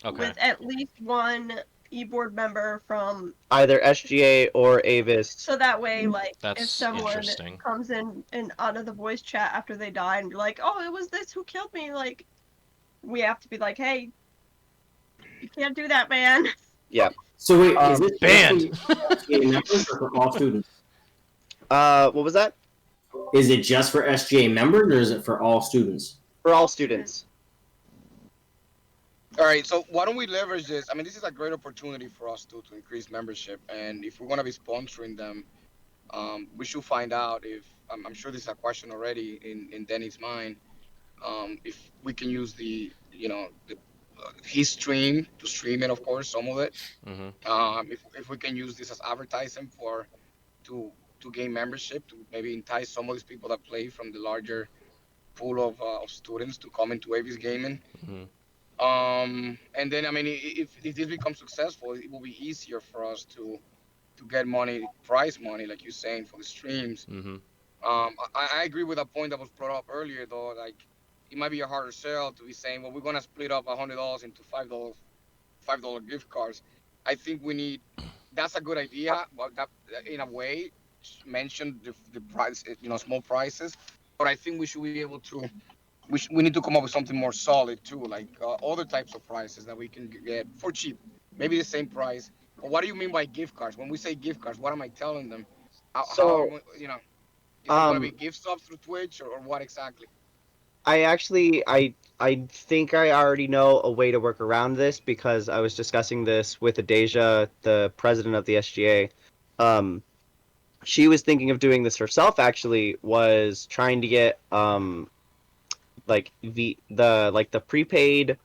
Okay. with at least one e-board member from. Either SGA or Avis. So that way, like, if That's someone interesting. comes in and out of the voice chat after they die and be like, "Oh, it was this who killed me," like, we have to be like, "Hey, you can't do that, man." So wait, is this banned. just for SGA members or for all students? What was that? Is it just for SGA members or is it for all students? For all students. All right, so why don't we leverage this? I mean, this is a great opportunity for us to increase membership, and if we're gonna be sponsoring them, we should find out if I'm sure this is a question already in Denny's mind. if we can use his stream to stream it, of course, some of it. If we can use this as advertising to gain membership, to maybe entice some of these people that play from the larger pool of students to come into Avis Gaming. And then, I mean, if this becomes successful, it will be easier for us to get money, prize money, like you're saying, for the streams. I agree with a point that was brought up earlier, though. Like, it might be a harder sell to be saying, well, we're gonna split up $100 into $5 gift cards. I think we need. That's a good idea, but that in a way mentioned the price, small prices. But I think we should be able to. We need to come up with something more solid too, like other types of prices that we can get for cheap, maybe the same price. But what do you mean by gift cards? When we say gift cards, what am I telling them? So, is it going to be gift subs through Twitch or what exactly? I think I already know a way to work around this because I was discussing this with Adeja, the president of the SGA. She was thinking of doing this herself. Actually, was trying to get like the prepaid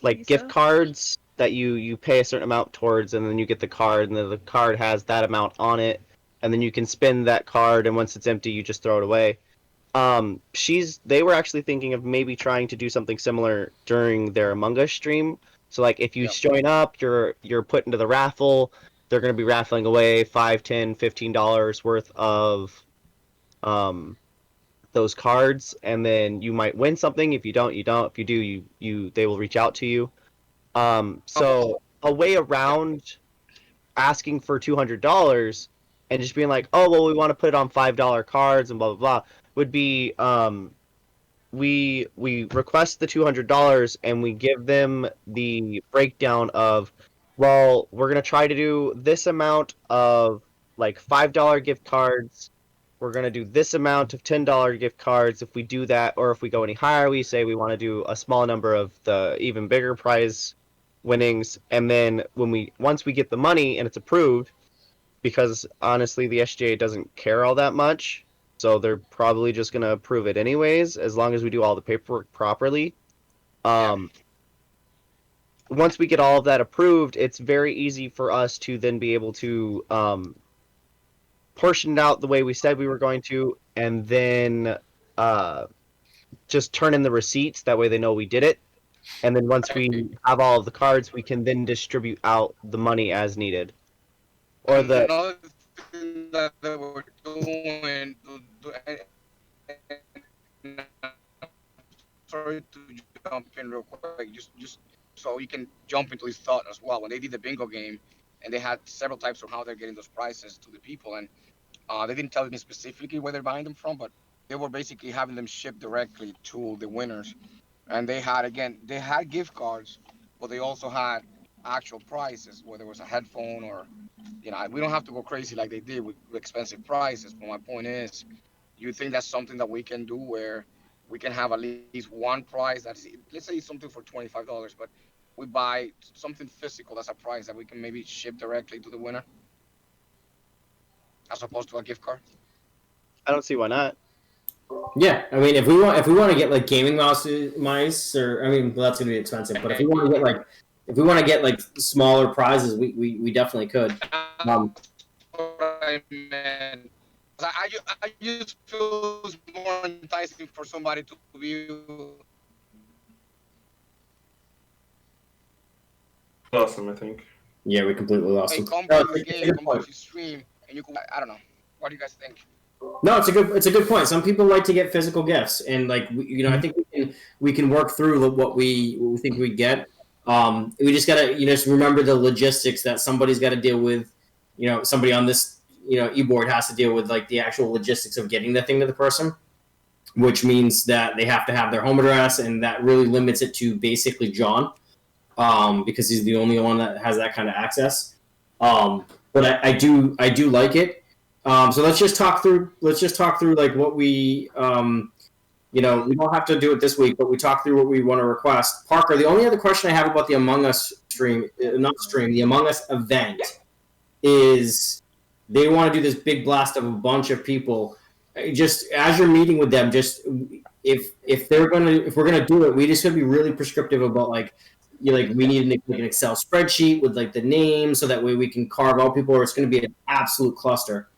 Visa? gift cards that you pay a certain amount towards, and then you get the card, and then the card has that amount on it, and then you can spend that card, and once it's empty, you just throw it away. They were actually thinking of maybe trying to do something similar during their Among Us stream. So like if you join up, you're put into the raffle. They're going to be raffling away $5, $10, $15 worth of those cards, and then you might win something. If you don't, you don't. If you do, they will reach out to you. So a way around asking for $200 and just being like, oh well, we want to put it on $5 cards and blah blah blah, would be we request the $200 and we give them the breakdown of, well, we're gonna try to do this amount of like $5 gift cards. We're gonna do this amount of $10 gift cards. If we do that, or if we go any higher, we say we want to do a small number of the even bigger prize winnings. And then once we get the money and it's approved, because honestly the SGA doesn't care all that much, so they're probably just gonna approve it anyways, as long as we do all the paperwork properly. Once we get all of that approved, it's very easy for us to then be able to portion it out the way we said we were going to, and then just turn in the receipts. That way they know we did it. And then once we have all of the cards, we can then distribute out the money as needed. Or Another thing that they were doing, sorry to jump in real quick, just so you can jump into this thought as well. When they did the bingo game, and they had several types of how they're getting those prizes to the people, and they didn't tell me specifically where they're buying them from, but they were basically having them shipped directly to the winners. And they had gift cards, but they also had actual prizes, whether it was a headphone or, we don't have to go crazy like they did with expensive prices. But my point is, you think that's something that we can do where we can have at least one prize that's, let's say it's something for $25, but we buy something physical that's a prize that we can maybe ship directly to the winner, as opposed to a gift card? I don't see why not. Yeah, I mean, if we want to get like gaming mice, or well, that's gonna be expensive. But if we want to get like smaller prizes, we definitely could. What I meant. I just feel it's more enticing for somebody to view. Awesome, I think. Yeah, we completely lost him. Come to the game, come to the stream, and you can. I don't know. What do you guys think? No, it's a good point. Some people like to get physical gifts, and like I think we can work through what we think we get. We just gotta just remember the logistics that somebody's got to deal with. Somebody on this e-board has to deal with like the actual logistics of getting the thing to the person, which means that they have to have their home address, and that really limits it to basically John, because he's the only one that has that kind of access. But I do like it. So let's just talk through like what we we don't have to do it this week, but we talk through what we want to request. Parker, the only other question I have about the Among Us the Among Us event is they want to do this big blast of a bunch of people. Just as you're meeting with them, just if we're gonna do it, we just gotta be really prescriptive about like we need an Excel spreadsheet with like the names so that way we can carve out people, or it's gonna be an absolute cluster.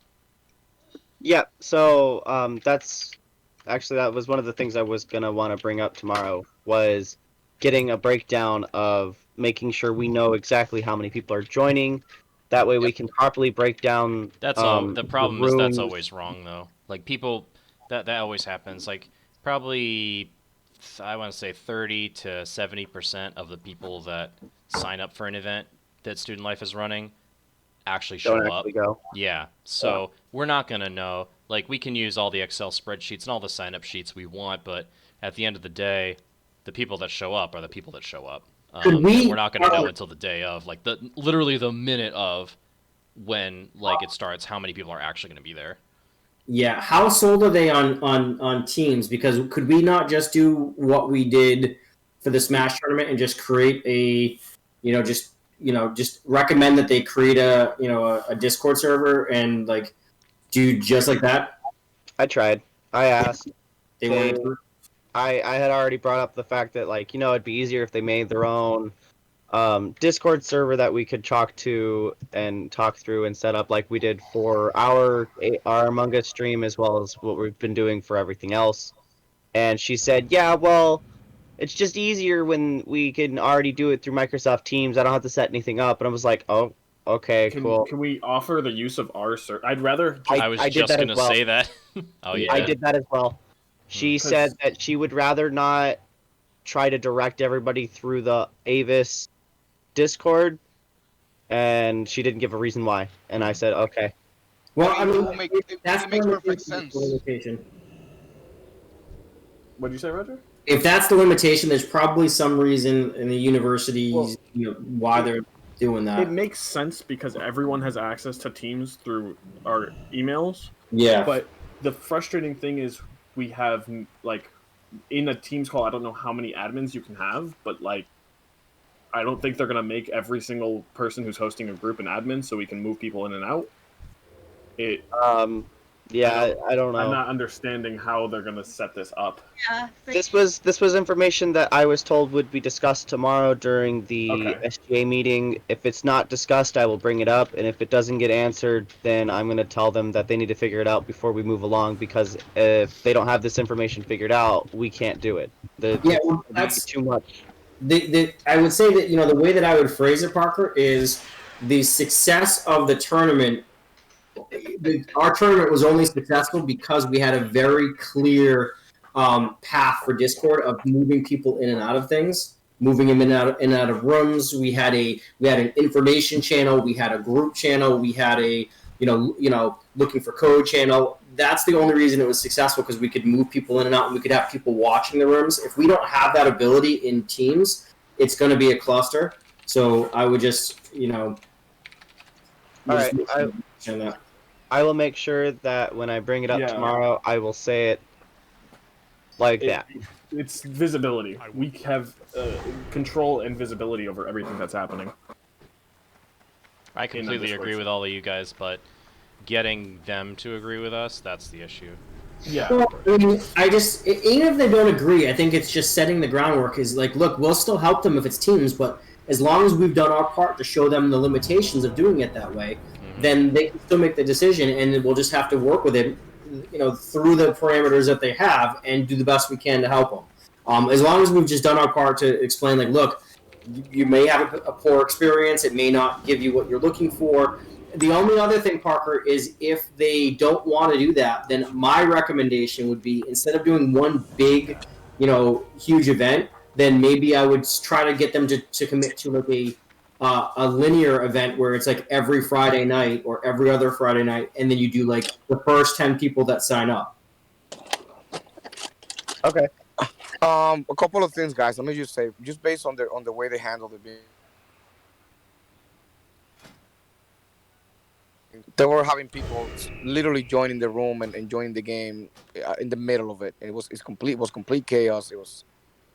Yeah. So that was one of the things I was gonna want to bring up tomorrow, was getting a breakdown of making sure we know exactly how many people are joining. That way we can properly break down. That's all. The problem is that's rooms. always wrong, though. Like people, that always happens. Like probably, I want to say 30 to 70% of the people that sign up for an event that Student Life is running actually show Don't up. actually go. Yeah. So we're not gonna know. Like we can use all the Excel spreadsheets and all the sign-up sheets we want, but at the end of the day, the people that show up are the people that show up. Could we- and we're not gonna know until the day of, like literally the minute of when like it starts, how many people are actually gonna be there. Yeah, how sold are they on teams? Because could we not just do what we did for the Smash tournament and just create a, just recommend that they create a Discord server and like do just like that? I tried. I asked. They weren't. I had already brought up the fact that it'd be easier if they made their own Discord server that we could talk to and talk through and set up like we did for our Among Us stream, as well as what we've been doing for everything else. And she said, yeah, well, it's just easier when we can already do it through Microsoft Teams. I don't have to set anything up. And I was like, oh, okay, cool. Can we offer the use of our server? I'd rather. I was just gonna say that. Oh yeah. I did that as well. She said that she would rather not try to direct everybody through the Avis Discord, and she didn't give a reason why. And I said, okay. Well, I It mean, makes perfect sense. What'd you say, Roger? If that's the limitation, there's probably some reason in the universities, why they're doing that. It makes sense because everyone has access to Teams through our emails. Yeah. But the frustrating thing is we have, like, in a Teams call, I don't know how many admins you can have, but, like, I don't think they're going to make every single person who's hosting a group an admin so we can move people in and out. I don't know. I'm not understanding how they're going to set this up. Yeah. This was information that I was told would be discussed tomorrow during the SGA meeting. If it's not discussed, I will bring it up, and if it doesn't get answered, then I'm going to tell them that they need to figure it out before we move along, because if they don't have this information figured out, we can't do it. That's too much. I would say that, the way that I would phrase it, Parker, is the success of the tournament. Our tournament was only successful because we had a very clear path for Discord of moving people in and out of things, moving them in and out of rooms. We had an information channel, we had a group channel, we had a looking for code channel. That's the only reason it was successful, because we could move people in and out and we could have people watching the rooms. If we don't have that ability in Teams, it's going to be a cluster. So I would just All right, I will make sure that when I bring it up tomorrow, I will say it like that. It's visibility. We have control and visibility over everything that's happening. I completely agree with all of you guys, but getting them to agree with us, that's the issue. Yeah. Well, I mean, even if they don't agree, I think it's just setting the groundwork. Is like, look, we'll still help them if it's Teams, but as long as we've done our part to show them the limitations of doing it that way, then they can still make the decision, and we'll just have to work with it, through the parameters that they have, and do the best we can to help them. As long as we've just done our part to explain, like, look, you may have a poor experience, it may not give you what you're looking for. The only other thing, Parker, is if they don't want to do that, then my recommendation would be, instead of doing one big, huge event, then maybe I would try to get them to commit to like a linear event where it's like every Friday night or every other Friday night, and then you do like the first 10 people that sign up. Okay. A couple of things, guys. Let me just say, just based on the way they handled it. They were having people literally joining the room and enjoying the game in the middle of it. It was complete chaos. It was.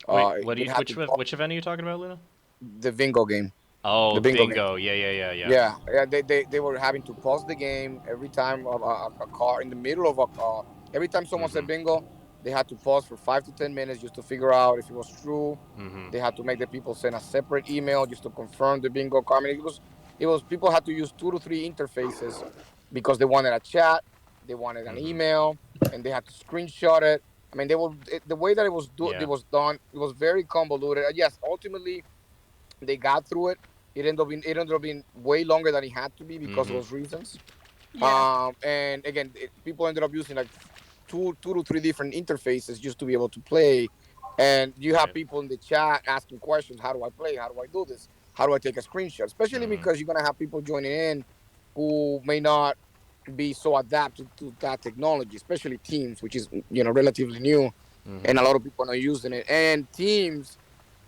Wait, which event are you talking about, Luna? The bingo game. Oh, the bingo. Game. Yeah. Yeah. They were having to pause the game every time a car in the middle of a car. Every time someone said bingo, They had to pause for 5 to 10 minutes just to figure out if it was true. Mm-hmm. They had to make the people send a separate email just to confirm the bingo card. I mean, it was people had to use 2 to 3 interfaces because they wanted a chat, they wanted an Mm-hmm. email, and they had to screenshot it. I mean, the way that Yeah. it was done. It was very convoluted. Yes, ultimately they got through it. It ended up being way longer than it had to be because of Mhm. those reasons. Yeah. And again, people ended up using like two to three different interfaces just to be able to play. And you have Right. people in the chat asking questions: How do I play? How do I do this? How do I take a screenshot? Especially Mhm. because you're gonna have people joining in who may not be so adapted to that technology, especially Teams, which is relatively new, and a Mhm. lot of people are not using it. And Teams,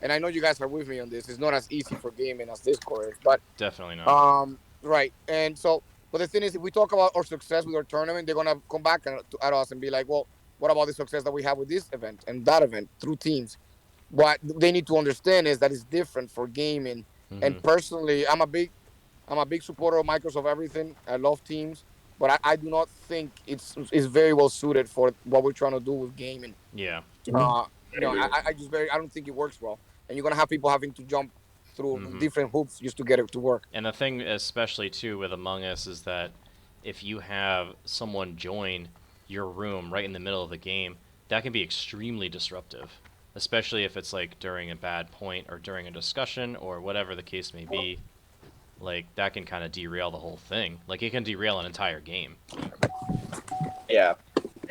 and I know you guys are with me on this, it's not as easy for gaming as Discord is, but Definitely not. right. And so, but the thing is, if we talk about our success with our tournament, they're gonna come back at us and be like, "Well, what about the success that we have with this event and that event through Teams?" What they need to understand is that it's different for gaming. And Mhm. personally, I'm a big supporter of Microsoft everything. I love Teams, but I do not think it's very well suited for what we're trying to do with gaming. Yeah. Uh, I don't think it works well, and you're gonna have people having to jump through Mhm. different hoops just to get it to work. And the thing, especially too, with Among Us, is that if you have someone join your room right in the middle of the game, that can be extremely disruptive. Especially if it's like during a bad point or during a discussion or whatever the case may be. Like that can kind of derail the whole thing. Like it can derail an entire game. Yeah.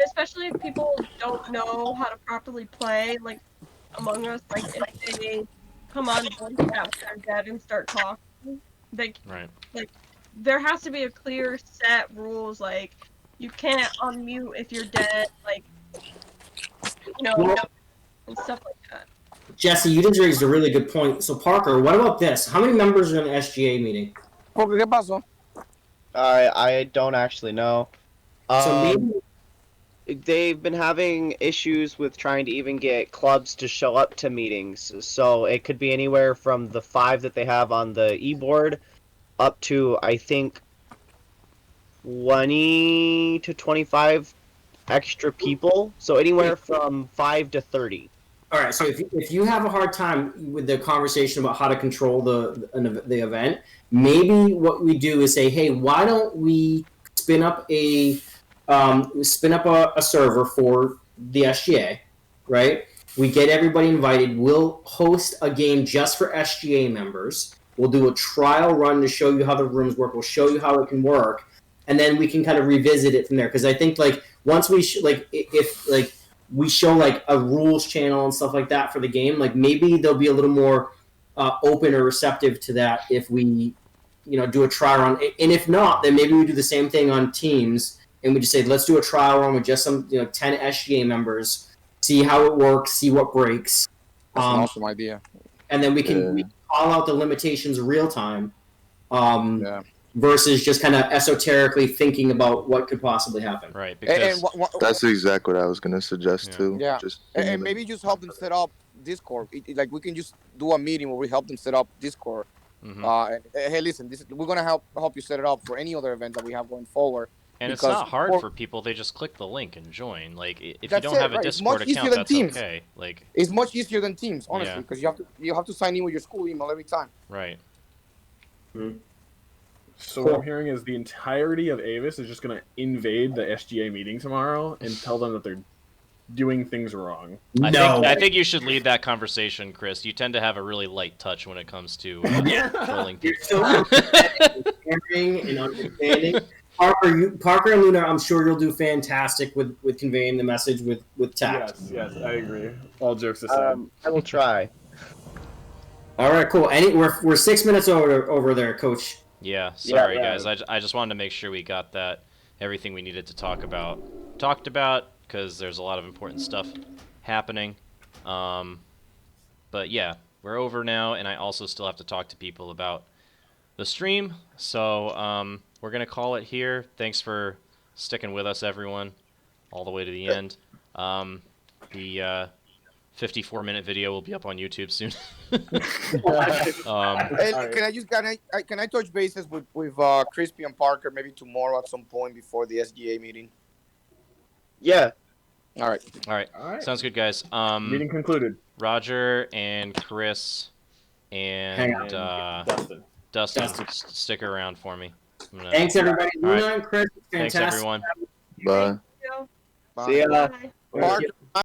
Especially if people don't know how to properly play, like Among Us, like if they come on voice chat when they're dead and start talking, they Right. like there has to be a clear set rules, like you can't unmute if you're dead, like you know, Well, and stuff like that. Jesse, you just raised a really good point. So, Parker, what about this? How many members are in the SGA meeting? Porque, ¿qué pasó? I don't actually know. So maybe They've been having issues with trying to even get clubs to show up to meetings. So it could be anywhere from the 5 that they have on the e-board up to, I think, 20 to 25 extra people. So anywhere from 5 to 30. all right. So if you have a hard time with the conversation about how to control the event, maybe what we do is say, hey, why don't we spin up a server for the SGA, right? We get everybody invited. We'll host a game just for SGA members. We'll do a trial run to show you how the rooms work. We'll show you how it can work, and then we can kind of revisit it from there. Because I think like once we if like we show like a rules channel and stuff like that for the game, like maybe they'll be a little more open or receptive to that if we do a trial run. And if not, then maybe we do the same thing on Teams and we just say, let's do a trial run with just some 10 SGA members, see how it works, see what breaks. That's an awesome idea. And then we can call out the limitations real time versus just kind of esoterically thinking about what could possibly happen. Right. Because That's exactly what I was going to suggest too. Yeah. Just And maybe just help them set up Discord. Like we can just do a meeting where we help them set up Discord. Mhm. And, hey, listen, we're gonna help you set it up for any other event that we have going forward. And it's not hard for people. They just click the link and join. Like if you don't have a right. Discord account, that's Teams. okay. Like it's much easier than Teams, honestly, Yeah. because you have to sign in with your school email every time. right. So what I'm hearing is the entirety of Avis is just going to invade the SGA meeting tomorrow and tell them that they're doing things wrong. I think you should lead that conversation, Chris. You tend to have a really light touch when it comes to trolling people. You're so caring and understanding. Parker and Luna, I'm sure you'll do fantastic with conveying the message with tact. Yes, I agree. All jokes aside. I will try. All right, cool. We're 6 minutes over there, Coach. Yeah, sorry guys. I just wanted to make sure we got everything we needed to talked about, because there's a lot of important stuff happening. But yeah, we're over now, and I also still have to talk to people about the stream. So we're gonna call it here. Thanks for sticking with us, everyone, all the way to the end. The 54-minute video will be up on YouTube soon. Can I touch bases with Crispy and Parker maybe tomorrow at some point before the SGA meeting? Yeah. All right. All right. All right. Sounds good, guys. Meeting concluded. Roger and Chris Hang and Dustin. Dustin, Dustin. stick around for me. I'm gonna- Thanks, everybody. All right. Luna and Chris, Thanks, fantastic. everyone. Bye. Thank you. See ya. Bye. Mark,